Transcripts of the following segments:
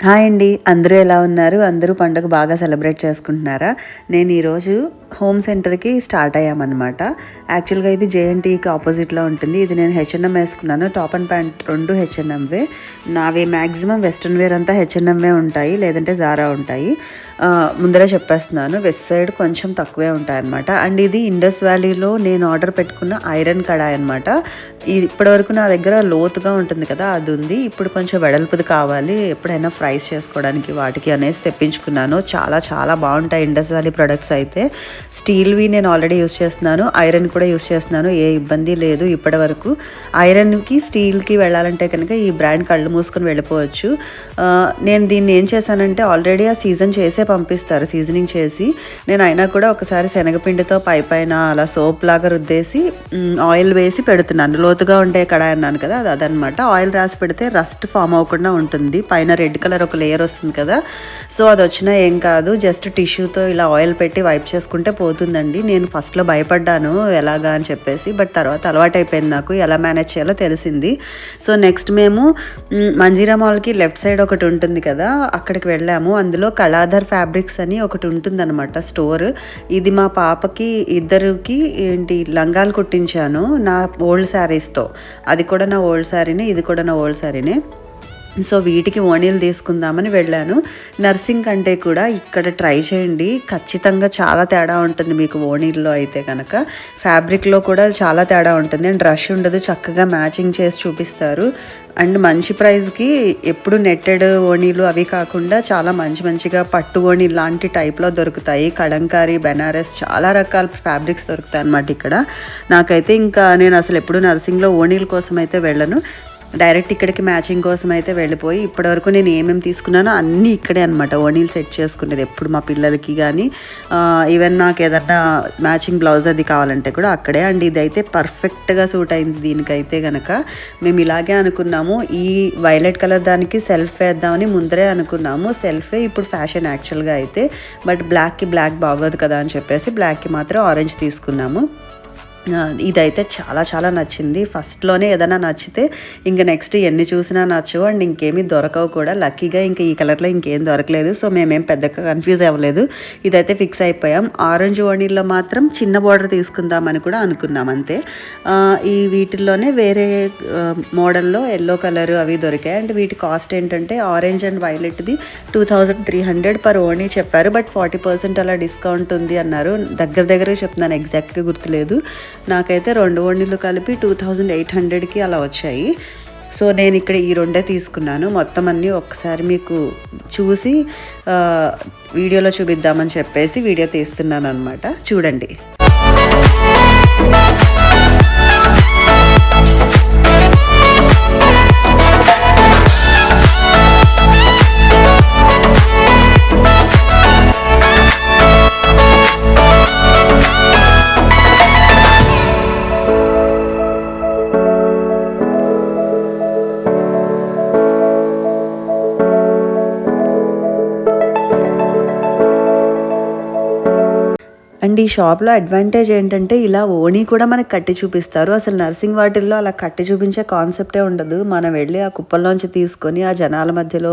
Hi అండి. అందరూ ఎలా ఉన్నారు? అందరూ పండుగ బాగా సెలబ్రేట్ చేసుకుంటున్నారా? నేను ఈరోజు హోమ్ సెంటర్‌కి స్టార్ట్ అయ్యామనమాట. యాక్చువల్‌గా ఇది జేఎన్‌టీయూకి ఆపోజిట్‌లో ఉంటుంది. ఇది నేను హెచ్ఎన్ఎం వేసుకున్నాను. Top and pant 2 హెచ్ఎన్ఎంవే. నావి మ్యాక్సిమం వెస్ట్రన్ వేర్ అంతా హెచ్ఎన్ఎంవే ఉంటాయి. లేదంటే జారా ఉంటాయి. ముందరే చెప్పేస్తున్నాను. వెస్ట్ సైడ్ కొంచెం తక్కువే ఉంటాయన్నమాట. అండ్ ఇది ఇండస్ వ్యాలీలో నేను ఆర్డర్ పెట్టుకున్న ఐరన్ కడాయి అనమాట. ఇది ఇప్పటివరకు నా దగ్గర లోతుగా ఉంటుంది కదా, అది ఉంది. ఇప్పుడు కొంచెం వెడల్పుది కావాలి ఎప్పుడైనా ఫ్రైస్ చేసుకోవడానికి వాటికి అనేసి తెప్పించుకున్నాను. చాలా చాలా బాగుంటాయి ఇండస్ వ్యాలీ ప్రొడక్ట్స్ అయితే. స్టీల్వి నేను ఆల్రెడీ యూస్ చేస్తున్నాను, ఐరన్ కూడా యూస్ చేస్తున్నాను. ఏ ఇబ్బంది లేదు ఇప్పటి వరకు. ఐరన్కి స్టీల్కి వెళ్ళాలంటే కనుక ఈ బ్రాండ్ కళ్ళు మూసుకొని వెళ్ళిపోవచ్చు. నేను దీన్ని ఏం చేశానంటే ఆల్రెడీ ఆ సీజన్ చేసే పంపిస్తారు, సీజనింగ్ చేసి. నేను అయినా కూడా ఒకసారి శనగపిండితో పైన అలా సోప్ లాగా రుద్దేసి ఆయిల్ వేసి పెడుతున్నాను. లోతుగా ఉండే కడాయి అన్నాను కదా, అదనమాట. ఆయిల్ రాసి పెడితే రస్ట్ ఫామ్ అవ్వకుండా ఉంటుంది. పైన రెడ్ కలర్ ఒక లేయర్ వస్తుంది కదా, సో అది వచ్చినా ఏం కాదు. జస్ట్ టిష్యూతో ఇలా ఆయిల్ పెట్టి వైప్ చేసుకుంటే పోతుందండి. నేను ఫస్ట్లో భయపడ్డాను ఎలాగా అని చెప్పేసి, బట్ తర్వాత అలవాటు అయిపోయింది నాకు. ఎలా మేనేజ్ చేయాలో తెలిసింది. సో నెక్స్ట్ మేము మంజీరా మాల్కి లెఫ్ట్ సైడ్ ఒకటి ఉంటుంది కదా, అక్కడికి వెళ్ళాము. అందులో కళాధర్ ఫ్యాబ్రిక్స్ అని ఒకటి ఉంటుందన్నమాట స్టోర్. ఇది మా పాపకి ఇద్దరికి లంగాలు కుట్టించాను నా ఓల్డ్ శారీస్తో. అది కూడా నా ఓల్డ్ శారీనే, ఇది కూడా నా ఓల్డ్ శారీనే. సో వీటికి ఓణీలు తీసుకుందామని వెళ్ళాను. నర్సింగ్ కంటే కూడా ఇక్కడ ట్రై చేయండి, ఖచ్చితంగా చాలా తేడా ఉంటుంది మీకు. ఓణీల్లో అయితే కనుక ఫ్యాబ్రిక్లో కూడా చాలా తేడా ఉంటుంది. అండ్ రష్ ఉండదు, చక్కగా మ్యాచింగ్ చేసి చూపిస్తారు. అండ్ మంచి ప్రైస్కి ఎప్పుడు నెట్టెడ్ ఓణీలు అవి కాకుండా చాలా మంచిగా పట్టు ఓణి లాంటి టైప్లో దొరుకుతాయి. కలంకారీ, బెనారస్ చాలా రకాల ఫ్యాబ్రిక్స్ దొరుకుతాయి అన్నమాట ఇక్కడ. నాకైతే ఇంకా నేను అసలు ఎప్పుడు నర్సింగ్లో ఓణీల కోసం అయితే వెళ్ళను, డైరెక్ట్ ఇక్కడికి మ్యాచింగ్ కోసం అయితే వెళ్ళిపోయి ఇప్పటివరకు నేను ఏమేమి తీసుకున్నానో అన్నీ ఇక్కడే అనమాట. ఓణీలు సెట్ చేసుకునేది ఎప్పుడు మా పిల్లలకి కానీ, ఈవెన్ నాకు ఏదన్నా మ్యాచింగ్ బ్లౌజ్ అది కావాలంటే కూడా అక్కడే. అండ్ ఇదైతే పర్ఫెక్ట్గా సూట్ అయింది దీనికైతే కనుక. మేము ఇలాగే అనుకున్నాము, ఈ వైలెట్ కలర్ దానికి సెల్ఫ్ వేద్దామని ముందరే అనుకున్నాము. సెల్ఫే ఇప్పుడు ఫ్యాషన్ యాక్చువల్గా అయితే, బట్ బ్లాక్కి బ్లాక్ బాగోదు కదా అని చెప్పేసి బ్లాక్కి మాత్రం ఆరెంజ్ తీసుకున్నాము. ఇదైతే చాలా చాలా నచ్చింది. ఫస్ట్లోనే ఏదైనా నచ్చితే ఇంక నెక్స్ట్ ఎన్ని చూసినా నచ్చవు, అండ్ ఇంకేమీ దొరకవు కూడా. లక్కీగా ఇంకా ఈ కలర్లో ఇంకేం దొరకలేదు, సో మేమేం పెద్దగా కన్ఫ్యూజ్ అవ్వలేదు. ఇదైతే ఫిక్స్ అయిపోయాం. ఆరెంజ్ ఓణీల్లో మాత్రం చిన్న బార్డర్ తీసుకుందామని కూడా అనుకున్నాం అంతే. ఈ వీటిల్లోనే వేరే మోడల్లో ఎల్లో కలర్ అవి దొరికాయి. అండ్ వీటి కాస్ట్ ఏంటంటే ఆరెంజ్ అండ్ వైలెట్ది 2300 పర్ ఓణీ చెప్పారు, బట్ 40% అలా డిస్కౌంట్ ఉంది అన్నారు. దగ్గర చెప్తున్నాను, ఎగ్జాక్ట్గా గుర్తులేదు. నాకైతే 2 ఓణీలు కలిపి 2800కి అలా వచ్చాయి. సో నేను ఇక్కడ ఈ రెండే తీసుకున్నాను. మొత్తం అన్నీ ఒక్కసారి మీకు చూసి వీడియోలో చూపిద్దామని చెప్పేసి వీడియో తీస్తున్నాను అనమాట. చూడండి. అండ్ ఈ షాప్లో అడ్వాంటేజ్ ఏంటంటే ఇలా ఓణీ కూడా మనకి కట్టి చూపిస్తారు. అసలు నర్సింగ్ వాటిల్లో అలా కట్టి చూపించే కాన్సెప్టే ఉండదు. మనం వెళ్ళి ఆ కుప్పల్లోంచి తీసుకొని ఆ జనాల మధ్యలో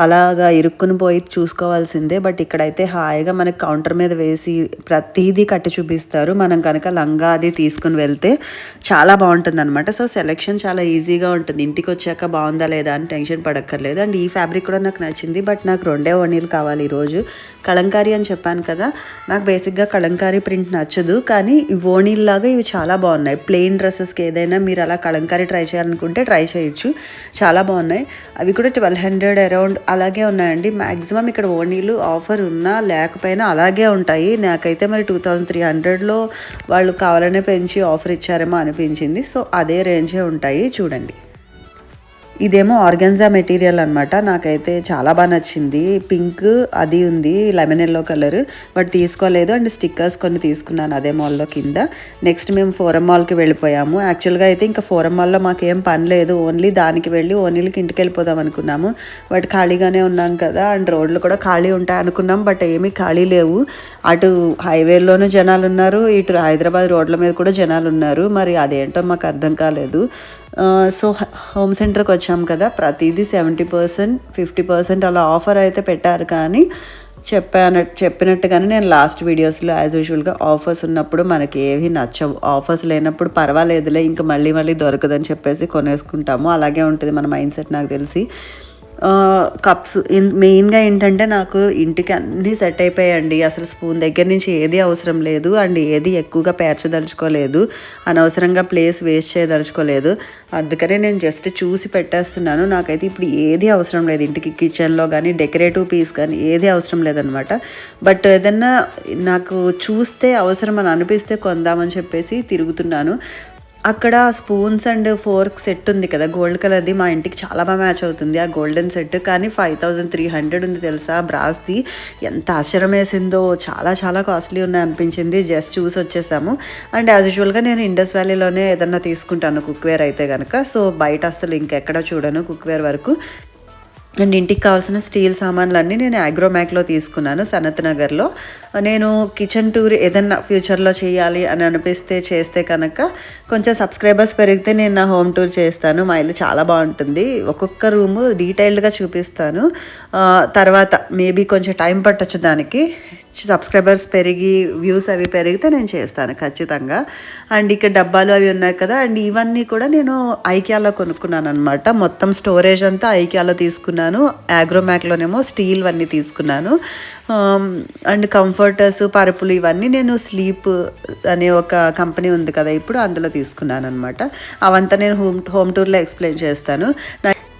అలాగా ఇరుక్కుని పోయి చూసుకోవాల్సిందే. బట్ ఇక్కడైతే హాయిగా మనకి కౌంటర్ మీద వేసి ప్రతిదీ కట్టి చూపిస్తారు. మనం కనుక లంగా అది తీసుకుని వెళ్తే చాలా బాగుంటుంది అనమాట. సో సెలెక్షన్ చాలా ఈజీగా ఉంటుంది. ఇంటికి వచ్చాక బాగుందా లేదా అని టెన్షన్ పడక్కర్లేదు. అండ్ ఈ ఫ్యాబ్రిక్ కూడా నాకు నచ్చింది, బట్ నాకు 2 ఓణీలు కావాలి ఈరోజు. కలంకారీ అని చెప్పాను కదా, నాకు బేసిక్గా కలంకారీ ప్రింట్ నచ్చదు, కానీ ఓణీల్లాగా ఇవి చాలా బాగున్నాయి. ప్లెయిన్ డ్రెస్సెస్కి ఏదైనా మీరు అలా కలంకారీ ట్రై చేయాలనుకుంటే ట్రై చేయొచ్చు, చాలా బాగున్నాయి. అవి కూడా 1200 అరౌండ్ అలాగే ఉన్నాయండి. మ్యాక్సిమం ఇక్కడ ఓణీలు ఆఫర్ ఉన్నా లేకపోయినా అలాగే ఉంటాయి. నాకైతే మరి 2300లో వాళ్ళు కావాలనే పెంచి ఆఫర్ ఇచ్చారేమో అనిపించింది. సో అదే రేంజే ఉంటాయి. చూడండి. ఇదేమో ఆర్గాన్జా మెటీరియల్ అనమాట. నాకైతే చాలా బాగా నచ్చింది. పింక్ అది ఉంది, లెమన్ ఎల్లో కలర్, బట్ తీసుకోలేదు. అండ్ స్టిక్కర్స్ కొన్ని తీసుకున్నాను అదే మాల్లో కింద. నెక్స్ట్ మేము ఫోరం మాల్కి వెళ్ళిపోయాము. యాక్చువల్గా అయితే ఇంకా ఫోరం మాల్లో మాకేం పని లేదు, ఓన్లీ దానికి వెళ్ళి ఓనీలకి ఇంటికి వెళ్ళిపోదాం అనుకున్నాము. బట్ ఖాళీగానే ఉన్నాం కదా, అండ్ రోడ్లు కూడా ఖాళీ ఉంటాయి అనుకున్నాం, బట్ ఏమీ ఖాళీ లేవు. అటు హైవేలోనూ జనాలు ఉన్నారు, ఇటు హైదరాబాద్ రోడ్ల మీద కూడా జనాలు ఉన్నారు. మరి అదేంటో మాకు అర్థం కాలేదు. సో హోమ్ సెంటర్కి వచ్చాం కదా, ప్రతిదీ 70%, 50% అలా ఆఫర్ అయితే పెట్టారు. కానీ చెప్పినట్టుగానే నేను లాస్ట్ వీడియోస్లో యాజ్ యూజువల్గా ఆఫర్స్ ఉన్నప్పుడు మనకి ఏవి నచ్చవు. ఆఫర్స్ లేనప్పుడు పర్వాలేదులే, ఇంకా మళ్ళీ మళ్ళీ దొరకదని చెప్పేసి కొనేసుకుంటాము. అలాగే ఉంటుంది మన మైండ్ సెట్ నాకు తెలిసి. కప్స్ మెయిన్గా ఏంటంటే నాకు ఇంటికి అన్నీ సెట్ అయిపోయాయండి. అసలు స్పూన్ దగ్గర నుంచి ఏది అవసరం లేదు, అండ్ ఏది ఎక్కువగా పేర్చదలుచుకోలేదు, అనవసరంగా ప్లేస్ వేస్ట్ చేయదలుచుకోలేదు. అందుకనే నేను జస్ట్ చూసి పెట్టేస్తున్నాను. నాకైతే ఇప్పుడు ఏది అవసరం లేదు ఇంటికి, కిచెన్లో కానీ డెకరేటివ్ పీస్ కానీ ఏది అవసరం లేదనమాట. బట్ ఏదన్నా నాకు చూస్తే అవసరం అని అనిపిస్తే కొందామని చెప్పేసి తిరుగుతున్నాను. అక్కడ స్పూన్స్ అండ్ ఫోర్క్ సెట్ ఉంది కదా గోల్డ్ కలర్ది, మా ఇంటికి చాలా బాగా మ్యాచ్ అవుతుంది ఆ గోల్డెన్ సెట్. కానీ 5300 ఉంది తెలుసా బ్రాస్ది. ఎంత ఆశ్చర్యం వేసిందో, చాలా చాలా కాస్ట్లీ ఉన్నాయి అనిపించింది. జస్ట్ చూసి వచ్చేసాము. అండ్ యాజ్ యూజువల్గా నేను ఇండస్ వ్యాలీలోనే ఏదన్నా తీసుకుంటాను కుక్వేర్ అయితే కనుక. సో బయట అసలు ఇంకెక్కడ చూడను కుక్వేర్ వరకు. అండ్ ఇంటికి కావాల్సిన స్టీల్ సామాన్లన్నీ నేను అగ్రోమ్యాక్లో తీసుకున్నాను, సనత్ నగర్లో. నేను కిచెన్ టూర్ ఏదన్నా ఫ్యూచర్లో చేయాలి అని అనిపిస్తే చేస్తే కనుక కొంచెం సబ్స్క్రైబర్స్ పెరిగితే నేను నా హోమ్ టూర్ చేస్తాను. మా ఇల్లు చాలా బాగుంటుంది, ఒక్కొక్క రూము డీటెయిల్డ్గా చూపిస్తాను. తర్వాత మేబీ కొంచెం టైం పట్టొచ్చు దానికి. సబ్స్క్రైబర్స్ పెరిగి వ్యూస్ అవి పెరిగితే నేను చేస్తాను ఖచ్చితంగా. అండ్ ఇక్కడ డబ్బాలు అవి ఉన్నాయి కదా, అండ్ ఇవన్నీ కూడా నేను ఐకియాలో కొనుక్కున్నాను అనమాట. మొత్తం స్టోరేజ్ అంతా ఐకియాలో తీసుకున్నాను. అగ్రోమ్యాక్లోనేమో స్టీల్ అన్నీ తీసుకున్నాను. అండ్ కంఫర్టర్స్, పరుపులు ఇవన్నీ నేను స్లీప్ అనే ఒక కంపెనీ ఉంది కదా ఇప్పుడు, అందులో తీసుకున్నాను అనమాట. అవంతా నేను హోమ్ టూర్లో ఎక్స్ప్లెయిన్ చేస్తాను.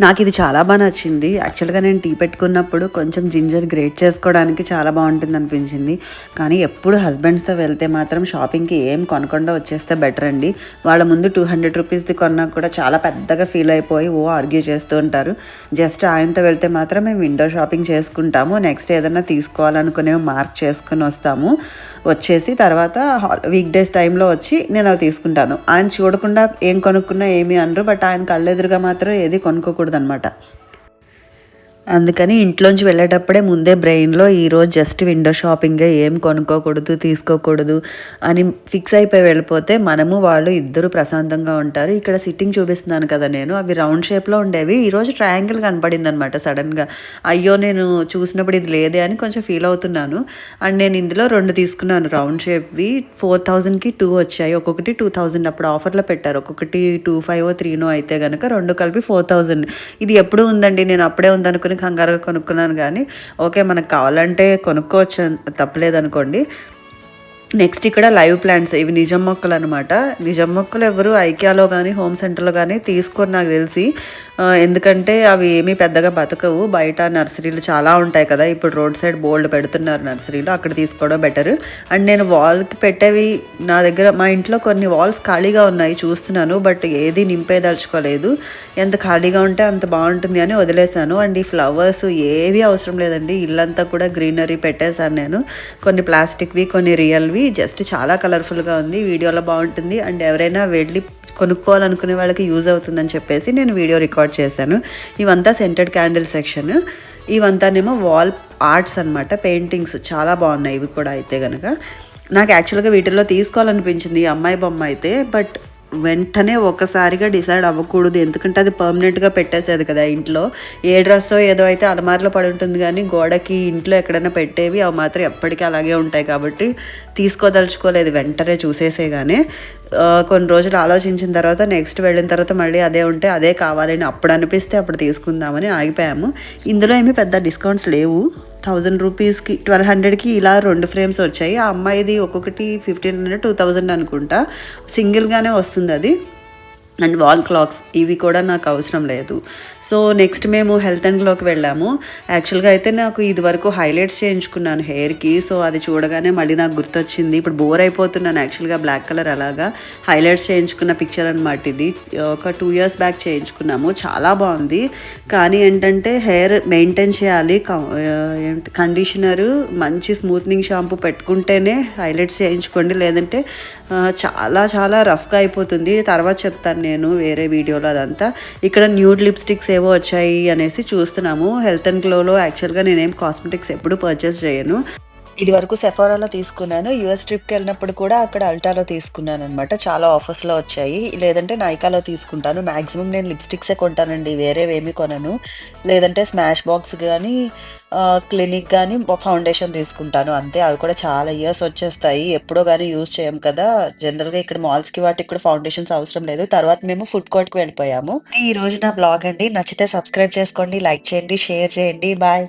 నాకు ఇది చాలా బాగా నచ్చింది. యాక్చువల్గా నేను టీ పెట్టుకున్నప్పుడు కొంచెం జింజర్ గ్రేట్ చేసుకోవడానికి చాలా బాగుంటుంది అనిపించింది. కానీ ఎప్పుడు హస్బెండ్స్తో వెళ్తే మాత్రం షాపింగ్కి ఏం కొనకుండా వచ్చేస్తే బెటర్ అండి. వాళ్ళ ముందు 200 రూపీస్ది కొన్నా కూడా చాలా పెద్దగా ఫీల్ అయిపోయి ఆర్గ్యూ చేస్తూ ఉంటారు. జస్ట్ ఆయనతో వెళ్తే మాత్రం మేము విండో షాపింగ్ చేసుకుంటాము. నెక్స్ట్ ఏదైనా తీసుకోవాలనుకునేవి మార్క్ చేసుకుని వచ్చేసి తర్వాత వీక్ డేస్ టైంలో వచ్చి నేను అవి తీసుకుంటాను. ఆయన చూడకుండా ఏం కొనుక్కున్నా ఏమీ అనరు. బట్ ఆయన కళ్ళెదురుగా మాత్రం ఏది కొనుక్కోకూడదు అనమాట. అందుకని ఇంట్లోంచి వెళ్ళేటప్పుడే ముందే బ్రెయిన్లో ఈరోజు జస్ట్ విండో షాపింగే, ఏం కొనుక్కోకూడదు తీసుకోకూడదు అని ఫిక్స్ అయిపోయి వెళ్ళిపోతే మనము వాళ్ళు ఇద్దరు ప్రశాంతంగా ఉంటారు. ఇక్కడ సిట్టింగ్ చూపిస్తున్నాను కదా నేను, అవి రౌండ్ షేప్లో ఉండేవి. ఈరోజు ట్రయాంగిల్ కనపడింది అనమాట సడన్గా. అయ్యో నేను చూసినప్పుడు ఇది లేదే అని కొంచెం ఫీల్ అవుతున్నాను. అండ్ నేను ఇందులో 2 తీసుకున్నాను రౌండ్ షేప్వి. 4000కి 2 వచ్చాయి. ఒక్కొక్కటి 2000 అప్పుడు ఆఫర్లో పెట్టారు. ఒక్కొక్కటి 2500 3 అయితే కనుక 2 కలిపి 4000. ఇది ఎప్పుడు ఉందండి, నేను అప్పుడే ఉందనుకుని కంగారుగా కొనుక్కున్నాను. కానీ ఓకే, మనకు కావాలంటే కొనుక్కోవచ్చు, తప్పలేదనుకోండి. నెక్స్ట్ ఇక్కడ లైవ్ ప్లాంట్స్, ఇవి నిజం మొక్కలు అనమాట. నిజం మొక్కలు ఎవరు ఐకియాలో కానీ హోమ్ సెంటర్లో కానీ తీసుకొని నాకు తెలిసి, ఎందుకంటే అవి ఏమీ పెద్దగా బతకవు. బయట నర్సరీలు చాలా ఉంటాయి కదా, ఇప్పుడు రోడ్ సైడ్ బోల్డ్ పెడుతున్నారు నర్సరీలు, అక్కడ తీసుకోవడం బెటర్. అండ్ నేను వాల్కి పెట్టేవి నా దగ్గర, మా ఇంట్లో కొన్ని వాల్స్ ఖాళీగా ఉన్నాయి చూస్తున్నాను, బట్ ఏది నింపేదలుచుకోలేదు. ఎంత ఖాళీగా ఉంటే అంత బాగుంటుంది అని వదిలేశాను. అండ్ ఈ ఫ్లవర్స్ ఏవి అవసరం లేదండి, ఇల్లంతా కూడా గ్రీనరీ పెట్టేశాను నేను. కొన్ని ప్లాస్టిక్వి, కొన్ని రియల్వి. జస్ట్ చాలా కలర్ఫుల్గా ఉంది, వీడియోలో బాగుంటుంది. అండ్ ఎవరైనా వెళ్ళి కొనుక్కోవాలనుకునే వాళ్ళకి యూజ్ అవుతుందని చెప్పేసి నేను వీడియో రికార్డ్ చేశాను. ఇవంతా సెంటెడ్ క్యాండిల్ సెక్షన్, ఇవంతానేమో వాల్ ఆర్ట్స్ అనమాట, పెయింటింగ్స్ చాలా బాగున్నాయి ఇవి కూడా. అయితే కనుక నాకు యాక్చువల్గా వీటిల్లో తీసుకోవాలనిపించింది ఈ అమ్మాయి బొమ్మ అయితే, బట్ వెంటనే ఒకసారిగా డిసైడ్ అవ్వకూడదు, ఎందుకంటే అది పర్మనెంట్గా పెట్టేసేది కదా ఇంట్లో. ఏ డ్రెస్సో ఏదో అయితే అలమార్లో పడి ఉంటుంది, కానీ గోడకి ఇంట్లో ఎక్కడైనా పెట్టేవి అవి మాత్రం ఎప్పటికీ అలాగే ఉంటాయి. కాబట్టి తీసుకోదలుచుకోలేదు వెంటనే చూసేసేగానే. కొన్ని రోజులు ఆలోచించిన తర్వాత నెక్స్ట్ వెళ్ళిన తర్వాత మళ్ళీ అదే ఉంటే అదే కావాలని అప్పుడు అనిపిస్తే అప్పుడు తీసుకుందామని ఆగిపోయాము. ఇందులో ఏమీ పెద్ద డిస్కౌంట్స్ లేవు. 1000 రూపీస్కి 1200కి ఇలా 2 ఫ్రేమ్స్ వచ్చాయి. ఆ అమ్మాయిది ఒక్కొక్కటి 1500 2000 అనుకుంటా, సింగిల్గానే వస్తుంది అది. అండ్ వాల్ క్లాక్స్ ఇవి కూడా నాకు అవసరం లేదు. సో నెక్స్ట్ మేము హెల్త్ అండ్ గ్లోకి వెళ్ళాము. యాక్చువల్గా అయితే నాకు ఇది వరకు హైలైట్స్ చేయించుకున్నాను హెయిర్కి. సో అది చూడగానే మళ్ళీ నాకు గుర్తొచ్చింది, ఇప్పుడు బోర్ అయిపోతున్నాను యాక్చువల్గా బ్లాక్ కలర్. అలాగా హైలైట్స్ చేయించుకున్న పిక్చర్ అనమాట ఇది. ఒక 2 years బ్యాక్ చేయించుకున్నాము, చాలా బాగుంది. కానీ ఏంటంటే హెయిర్ మెయింటైన్ చేయాలి, కండిషనరు మంచి స్మూత్నింగ్ షాంపూ పెట్టుకుంటేనే హైలైట్స్ చేయించుకోండి, లేదంటే చాలా చాలా రఫ్గా అయిపోతుంది. తర్వాత చెప్తాను నేను వేరే వీడియోలో అదంతా. ఇక్కడ న్యూడ్ లిప్స్టిక్స్ ఏవో వచ్చాయి అనేసి చూస్తున్నాము. హెల్త్ అండ్ గ్లోలో యాక్చువల్గా నేనేం కాస్మెటిక్స్ ఎప్పుడు పర్చేస్ చేయను. ఇది వరకు సెఫారాలో తీసుకున్నాను. యూఎస్ ట్రిప్‌కెళ్ళినప్పుడు కూడా అక్కడ అల్టాలో తీసుకున్నాననమాట. చాలా ఆఫర్స్‌లో వచ్చాయి. లేదంటే నైకాలో తీసుకుంటాను. మాక్సిమం నేను లిప్‌స్టిక్సే కొంటానండి. వేరేవేమి కొనను. లేదంటే స్మాష్ బాక్స్ గానీ, క్లినిక్ గానీ ఫౌండేషన్ తీసుకుంటాను అంతే. అవి కూడా చాలా ఇయర్స్ వచ్చేస్తాయి. ఎప్పుడో గానీ యూజ్ చేయం కదా! జనరల్‌గా ఇక్కడ మాల్స్‌కి వాటికి కూడా ఫౌండేషన్స్ అవసరం లేదు. తర్వాత మేము ఫుడ్ కోర్ట్‌కి వెళ్ళిపోయాము. ఈ రోజు నా వ్లాగ్ అండి. నచ్చితే సబ్స్క్రైబ్ చేసుకోండి, లైక్ చేయండి, షేర్ చేయండి. బాయ్.